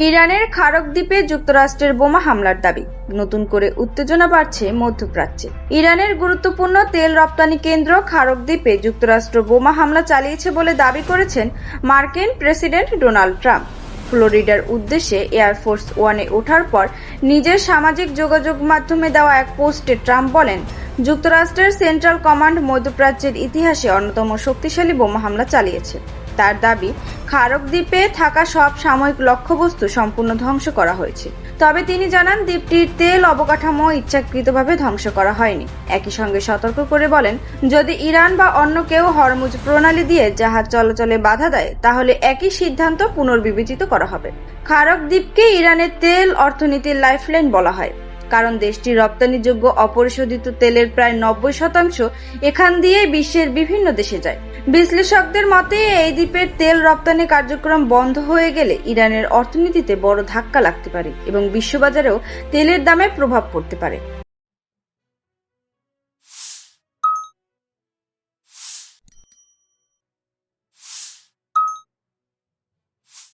ইরানের খারক দ্বীপে যুক্তরাষ্ট্রের বোমা হামলার দাবি, নতুন করে উত্তেজনা বাড়ছে মধ্যপ্রাচ্যে। ইরানের গুরুত্বপূর্ণ তেল রপ্তানি কেন্দ্র খারক দ্বীপে যুক্তরাষ্ট্র বোমা হামলা চালিয়েছে বলে দাবি করেছেন মার্কিন প্রেসিডেন্ট ডোনাল্ড ট্রাম্প। ফ্লোরিডার উদ্দেশ্যে এয়ারফোর্স ওয়ানে ওঠার পর নিজের সামাজিক যোগাযোগ মাধ্যমে দেওয়া এক পোস্টে ট্রাম্প বলেন, যুক্তরাষ্ট্রের সেন্ট্রাল কমান্ড মধ্যপ্রাচ্যের ইতিহাসে অন্যতম শক্তিশালী বোমা হামলা চালিয়েছে। তার দাবি, খারক দ্বীপে থাকা সব সামরিক লক্ষ্যবস্তু সম্পূর্ণ ধ্বংস করা হয়েছে। তবে তিনি জানান, দ্বীপটির তেল অবকাঠামো ইচ্ছাকৃতভাবে ধ্বংস করা হয়নি। একই সঙ্গে সতর্ক করে বলেন, যদি ইরান বা অন্য কেউ হরমুজ প্রণালী দিয়ে জাহাজ চলাচলে বাধা দেয়, তাহলে একই সিদ্ধান্ত পুনর্বিবেচিত করা হবে। খারক দ্বীপকে ইরানের তেল অর্থনীতির লাইফলাইন বলা হয়, কারণ দেশটির রপ্তানিযোগ্য অপরিশোধিত তেলের প্রায় 90% এখান দিয়ে বিশ্বের বিভিন্ন দেশে যায়। বিশ্লেষকদের মতে, এই দ্বীপের তেল রপ্তানি কার্যক্রম বন্ধ হয়ে গেলে ইরানের অর্থনীতিতে বড় ধাক্কা লাগতে পারে এবং বিশ্ববাজারেও তেলের দামে প্রভাব পড়তে পারে।